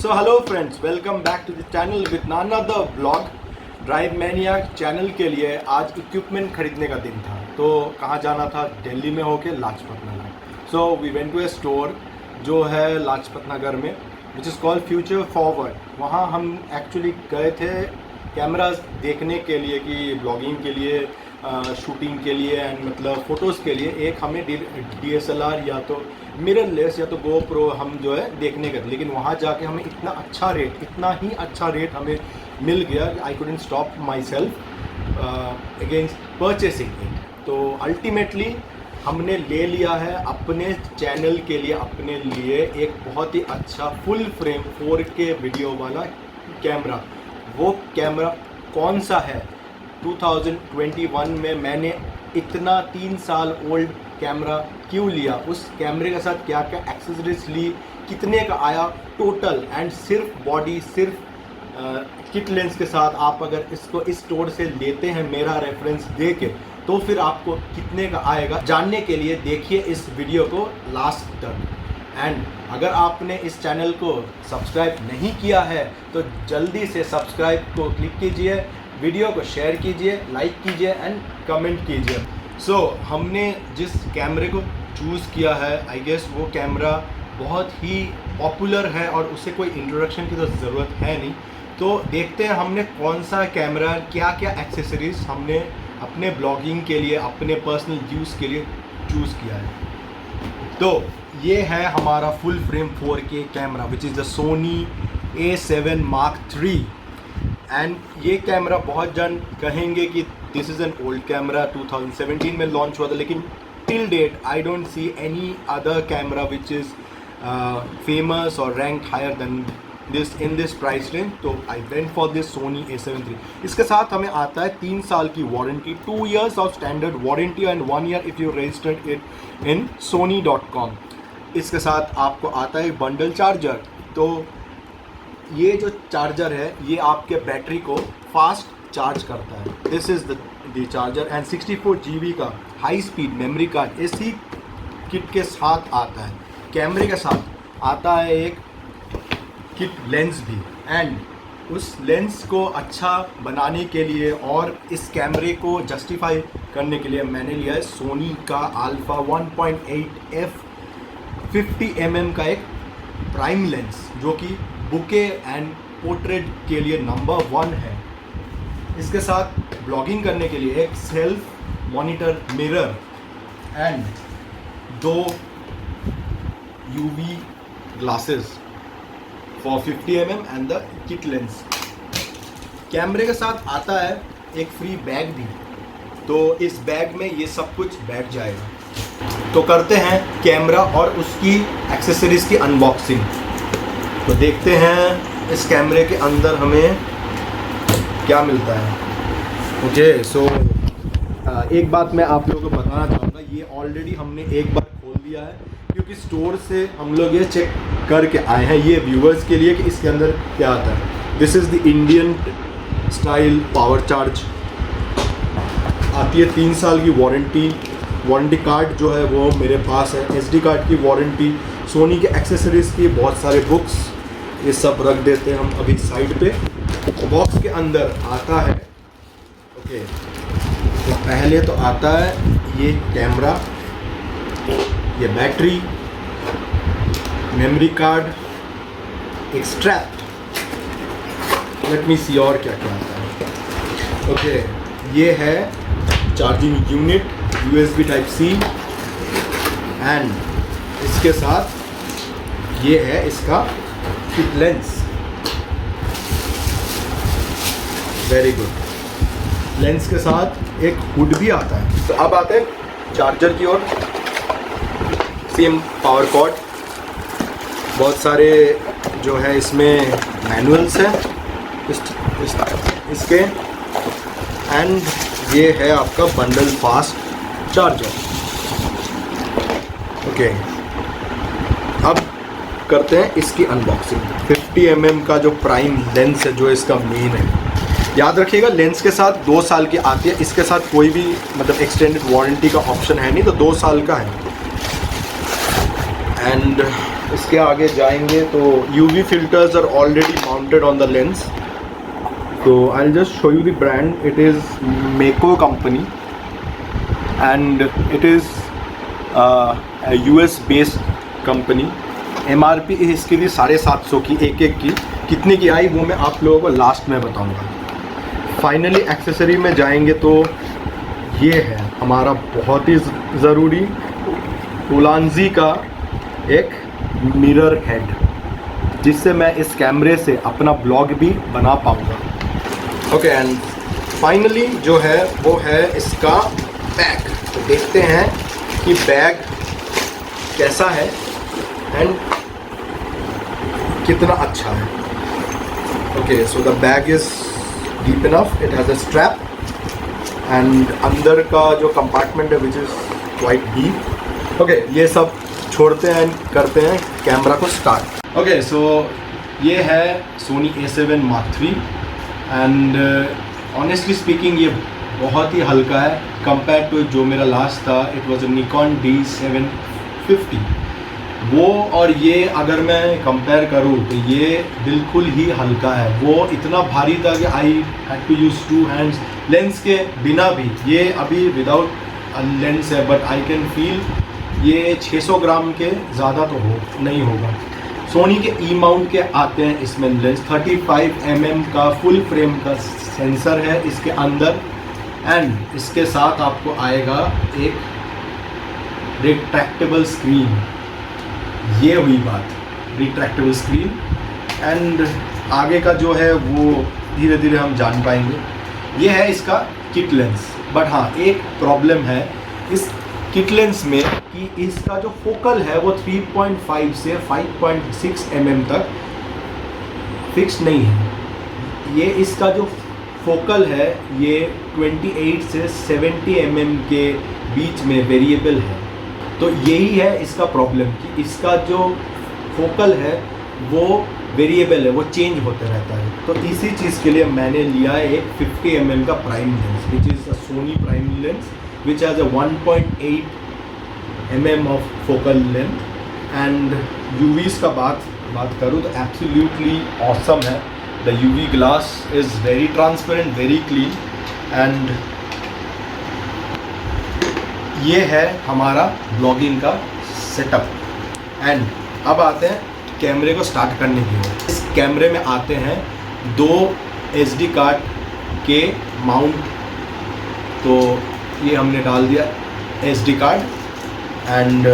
So hello friends, welcome back to the channel with another vlog. Drive mania channel के लिए आज equipment खरीदने का दिन था, तो कहाँ जाना था? दिल्ली में होके Lajpat Nagar. So we went to a store जो है लाजपत नगर में, which is called Future Forward. वहाँ हम एक्चुअली गए थे कैमराज देखने के लिए कि ब्लॉगिंग के लिए, शूटिंग के लिए एंड मतलब फ़ोटोज़ के लिए. एक हमें DSLR या तो मिररलेस या तो GoPro हम जो है देखने गए, लेकिन वहाँ जाके हमें इतना ही अच्छा रेट हमें मिल गया कि I couldn't stop my self against purchasing it. तो अल्टीमेटली हमने ले लिया है अपने चैनल के लिए, अपने लिए एक बहुत ही अच्छा फुल फ्रेम 4K वीडियो वाला कैमरा. वो कैमरा कौन सा है? 2021 में मैंने इतना 3 साल ओल्ड कैमरा क्यों लिया, उस कैमरे के साथ क्या क्या एक्सेसरीज ली, कितने का आया टोटल, एंड सिर्फ बॉडी, सिर्फ किट लेंस के साथ आप अगर इसको इस स्टोर से लेते हैं मेरा रेफरेंस दे के, तो फिर आपको कितने का आएगा जानने के लिए देखिए इस वीडियो को लास्ट तक. एंड अगर आपने इस चैनल को सब्सक्राइब नहीं किया है तो जल्दी से सब्सक्राइब को क्लिक कीजिए, वीडियो को शेयर कीजिए, लाइक कीजिए एंड कमेंट कीजिए. सो हमने जिस कैमरे को चूज़ किया है, आई गेस वो कैमरा बहुत ही पॉपुलर है और उसे कोई इंट्रोडक्शन की तो ज़रूरत है नहीं. तो देखते हैं हमने कौन सा कैमरा, क्या क्या एक्सेसरीज हमने अपने ब्लॉगिंग के लिए, अपने पर्सनल यूज़ के लिए चूज़ किया है. तो ये है हमारा full frame 4K camera which is the Sony A7 Mark III. And ये कैमरा बहुत जन कहेंगे कि this is an old camera, 2017 में लॉन्च हुआ था, लेकिन till date I don't see any other camera which is famous और rank higher than this in this price range. तो I went for this Sony A7 III. इसके साथ हमें आता है 3 साल की warranty, 2 years of standard warranty and 1 year if you registered it in Sony.com. इसके साथ आपको आता है बंडल चार्जर. तो ये जो चार्जर है ये आपके बैटरी को फास्ट चार्ज करता है. This is the charger and 64 GB का हाई स्पीड मेमोरी कार्ड इसी किट के साथ आता है. कैमरे के साथ आता है एक किट लेंस भी, एंड उस लेंस को अच्छा बनाने के लिए और इस कैमरे को जस्टिफाई करने के लिए मैंने लिया है सोनी का अल्फा 1.8 f 50mm का एक प्राइम लेंस, जो कि बुके एंड पोर्ट्रेट के लिए नंबर 1 है. इसके साथ ब्लॉगिंग करने के लिए एक self monitor mirror and 2 UV glasses for 50mm and the kit lens. कैमरे के साथ आता है एक फ्री बैग भी, तो इस बैग में ये सब कुछ बैठ जाएगा. तो करते हैं कैमरा और उसकी एक्सेसरीज़ की अनबॉक्सिंग. तो देखते हैं इस कैमरे के अंदर हमें क्या मिलता है. ओके, सो एक बात मैं आप लोगों को बताना चाहूँगा, ये ऑलरेडी हमने एक बार खोल दिया है क्योंकि स्टोर से हम लोग ये चेक करके आए हैं ये व्यूअर्स के लिए कि इसके अंदर क्या आता है. This is the Indian style power charge. आती है 3 साल की वारंटी कार्ड जो है वो मेरे पास है, SD कार्ड की वारंटी, सोनी के एक्सेसरीज़ की बहुत सारे बुक्स, ये सब रख देते हैं हम अभी साइड पे. बॉक्स के अंदर आता है, ओके, तो पहले तो आता है ये कैमरा, ये बैटरी, मेमोरी कार्ड, एक स्ट्रैप. लेट मी सी और क्या क्या आता है. ओके, ये है charging unit USB Type-C and इसके साथ ये है इसका kit lens. Very good. Lens के साथ एक हुड भी आता है. तो अब आते हैं चार्जर की ओर. सेम पावर कॉर्ड, बहुत सारे जो है इसमें मैनुअल्स हैं इसके, एंड ये है आपका बंडल फास्ट चार्जर. ओके, अब करते हैं इसकी अनबॉक्सिंग. 50mm का जो प्राइम लेंस है जो इसका मेन है, याद रखिएगा लेंस के साथ 2 साल की आती है, इसके साथ कोई भी मतलब एक्सटेंडेड वारंटी का ऑप्शन है नहीं, तो 2 साल का है. एंड इसके आगे जाएंगे तो UV filters are already mounted on the lens. So I'll just show you the brand. It is Mako company and it is a US based company. MRP इसकी थी 750 की एक की, कितने की आई वो मैं आप लोगों को लास्ट में बताऊंगा. फाइनली एक्सेसरी में जाएंगे तो ये है हमारा बहुत ही ज़रूरी उलांजी का एक मिरर हेड, जिससे मैं इस कैमरे से अपना ब्लॉग भी बना पाऊँगा. ओके, एंड फाइनली जो है वो है इसका बैग. तो देखते हैं कि बैग कैसा है एंड कितना अच्छा है. Okay, so the bag is deep enough, it has a strap and अंदर का जो कंपार्टमेंट है which is quite deep. Okay, ये सब छोड़ते हैं एंड करते हैं कैमरा को स्टार्ट. ओके, सो ये है Sony A7 Mark III and honestly speaking ये बहुत ही हल्का है कंपेयर टू जो मेरा लास्ट था. It was a Nikon D750. वो और ये अगर मैं कंपेयर करूँ तो ये बिल्कुल ही हल्का है. वो इतना भारी था कि I had to use 2 hands. Lens के बिना भी, ये अभी विदाउट लेंस है बट आई कैन फील ये 600 ग्राम के ज़्यादा तो नहीं होगा. सोनी के ई माउंट के आते हैं इसमें लेंस. 35 mm का फुल फ्रेम का सेंसर है इसके अंदर एंड इसके साथ आपको आएगा एक रिट्रैक्टेबल स्क्रीन. ये हुई बात, रिट्रैक्टेबल स्क्रीन. एंड आगे का जो है वो धीरे धीरे हम जान पाएंगे. ये है इसका किट लेंस. बट हाँ, एक प्रॉब्लम है इस किट लेंस में कि इसका जो फोकल है वो 3.5 से 5.6 mm तक फिक्स नहीं है. ये इसका जो फोकल है ये 28 से 70 mm के बीच में वेरिएबल है. तो यही है इसका प्रॉब्लम कि इसका जो फोकल है वो वेरिएबल है, वो चेंज होते रहता है. तो इसी चीज़ के लिए मैंने लिया एक 50 mm का prime lens which is a Sony prime lens which has a 1.8 mm of focal length. and UVs का बात करूँ तो absolutely awesome है. the UV glass is very transparent, very clean and ये है हमारा ब्लॉगिंग का सेटअप. एंड अब आते हैं कैमरे को स्टार्ट करने की ओर. इस कैमरे में आते हैं 2 SD कार्ड के माउंट. तो ये हमने डाल दिया SD कार्ड एंड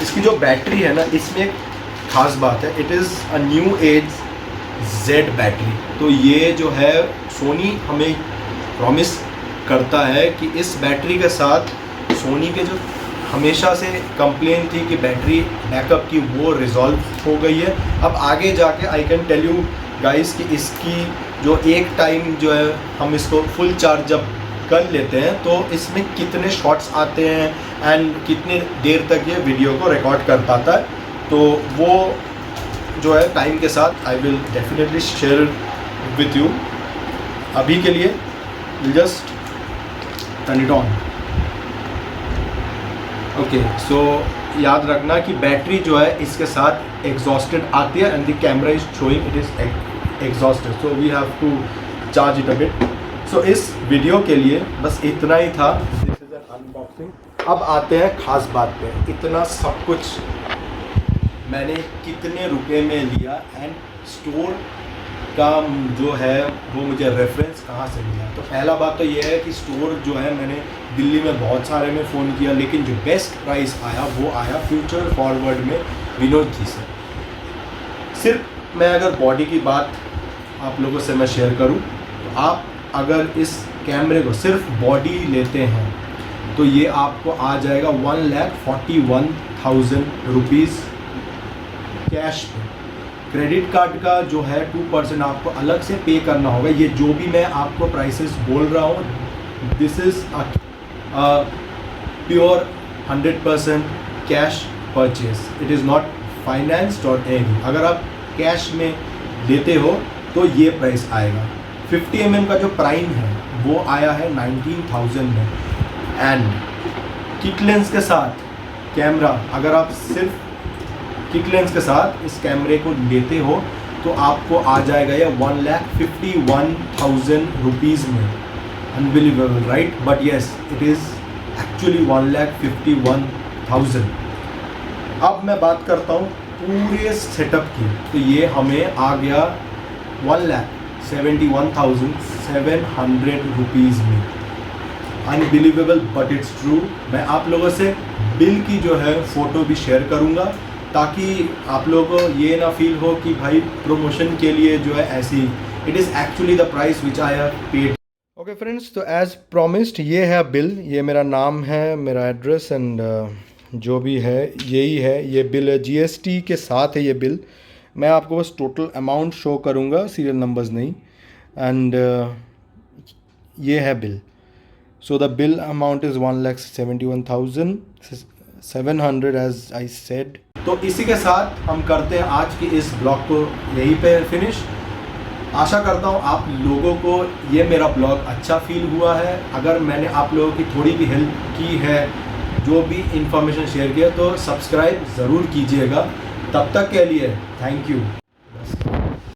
इसकी जो बैटरी है ना, इसमें एक ख़ास बात है. It is a new age Z battery. तो ये जो है सोनी हमें प्रॉमिस करता है कि इस बैटरी के साथ सोनी के जो हमेशा से कंप्लेन थी कि बैटरी बैकअप की, वो रिजॉल्व हो गई है. अब आगे जाके I can tell you guys कि इसकी जो एक टाइम जो है हम इसको फुल चार्ज जब कर लेते हैं तो इसमें कितने शॉट्स आते हैं एंड कितने देर तक ये वीडियो को रिकॉर्ड कर पाता है. तो वो जो है टाइम के साथ I will definitely share with you. अभी के लिए just turn it on. Okay, so याद रखना कि बैटरी जो है इसके साथ एग्जॉस्टेड आती है and the camera is showing it is exhausted. So we have to charge it a bit. So इस वीडियो के लिए बस इतना ही था. This is an unboxing. अब आते हैं ख़ास बात पे. इतना सब कुछ मैंने कितने रुपए में लिया एंड स्टोर का जो है वो मुझे रेफरेंस कहाँ से मिला. तो पहला बात तो ये है कि स्टोर जो है मैंने दिल्ली में बहुत सारे में फ़ोन किया, लेकिन जो बेस्ट प्राइस आया वो आया फ्यूचर फॉरवर्ड में विनोद जी से. सिर्फ मैं अगर बॉडी की बात आप लोगों से मैं शेयर करूँ तो आप अगर इस कैमरे को सिर्फ बॉडी लेते हैं तो ये आपको आ जाएगा 1,41,000 रुपीज़ कैश पे. क्रेडिट कार्ड का जो है 2% आपको अलग से पे करना होगा. ये जो भी मैं आपको प्राइसेस बोल रहा हूँ, this is pure 100% cash purchase. It is not financed और एनी. अगर आप कैश में लेते हो तो ये प्राइस आएगा. 50 mm का जो प्राइम है वो आया है 19,000 में. एंड किट लेंस के साथ कैमरा अगर आप सिर्फ किक लेंस के साथ इस कैमरे को लेते हो तो आपको आ जाएगा ये 1,51,000 रुपीज़ में। Unbelievable right, but yes it is actually 1,51,000। अब मैं बात करता हूँ पूरे सेटअप की, तो ये हमें आ गया 1,71,700 रुपीज़ में। Unbelievable but it's true. मैं आप लोगों से बिल की जो है फ़ोटो भी शेयर करूँगा ताकि आप लोगों को ये ना फील हो कि भाई प्रमोशन के लिए जो है ऐसी, it is actually the price which I have paid. Okay friends, तो एज़ प्रॉमिस्ड ये है बिल, ये मेरा नाम है, मेरा एड्रेस एंड जो भी है यही है। ये बिल है, GST के साथ है ये बिल। मैं आपको बस टोटल अमाउंट शो करूँगा, सीरियल नंबर्स नहीं। एंड ये है bill. So the bill amount is 1,71,700 as I said. तो इसी के साथ हम करते हैं आज की इस ब्लॉग को यहीं पे फिनिश। आशा करता हूँ आप लोगों को ये मेरा ब्लॉग अच्छा फील हुआ है। अगर मैंने आप लोगों की थोड़ी भी हेल्प की है, जो भी इंफॉर्मेशन शेयर किया, तो सब्सक्राइब ज़रूर कीजिएगा। तब तक के लिए थैंक यू।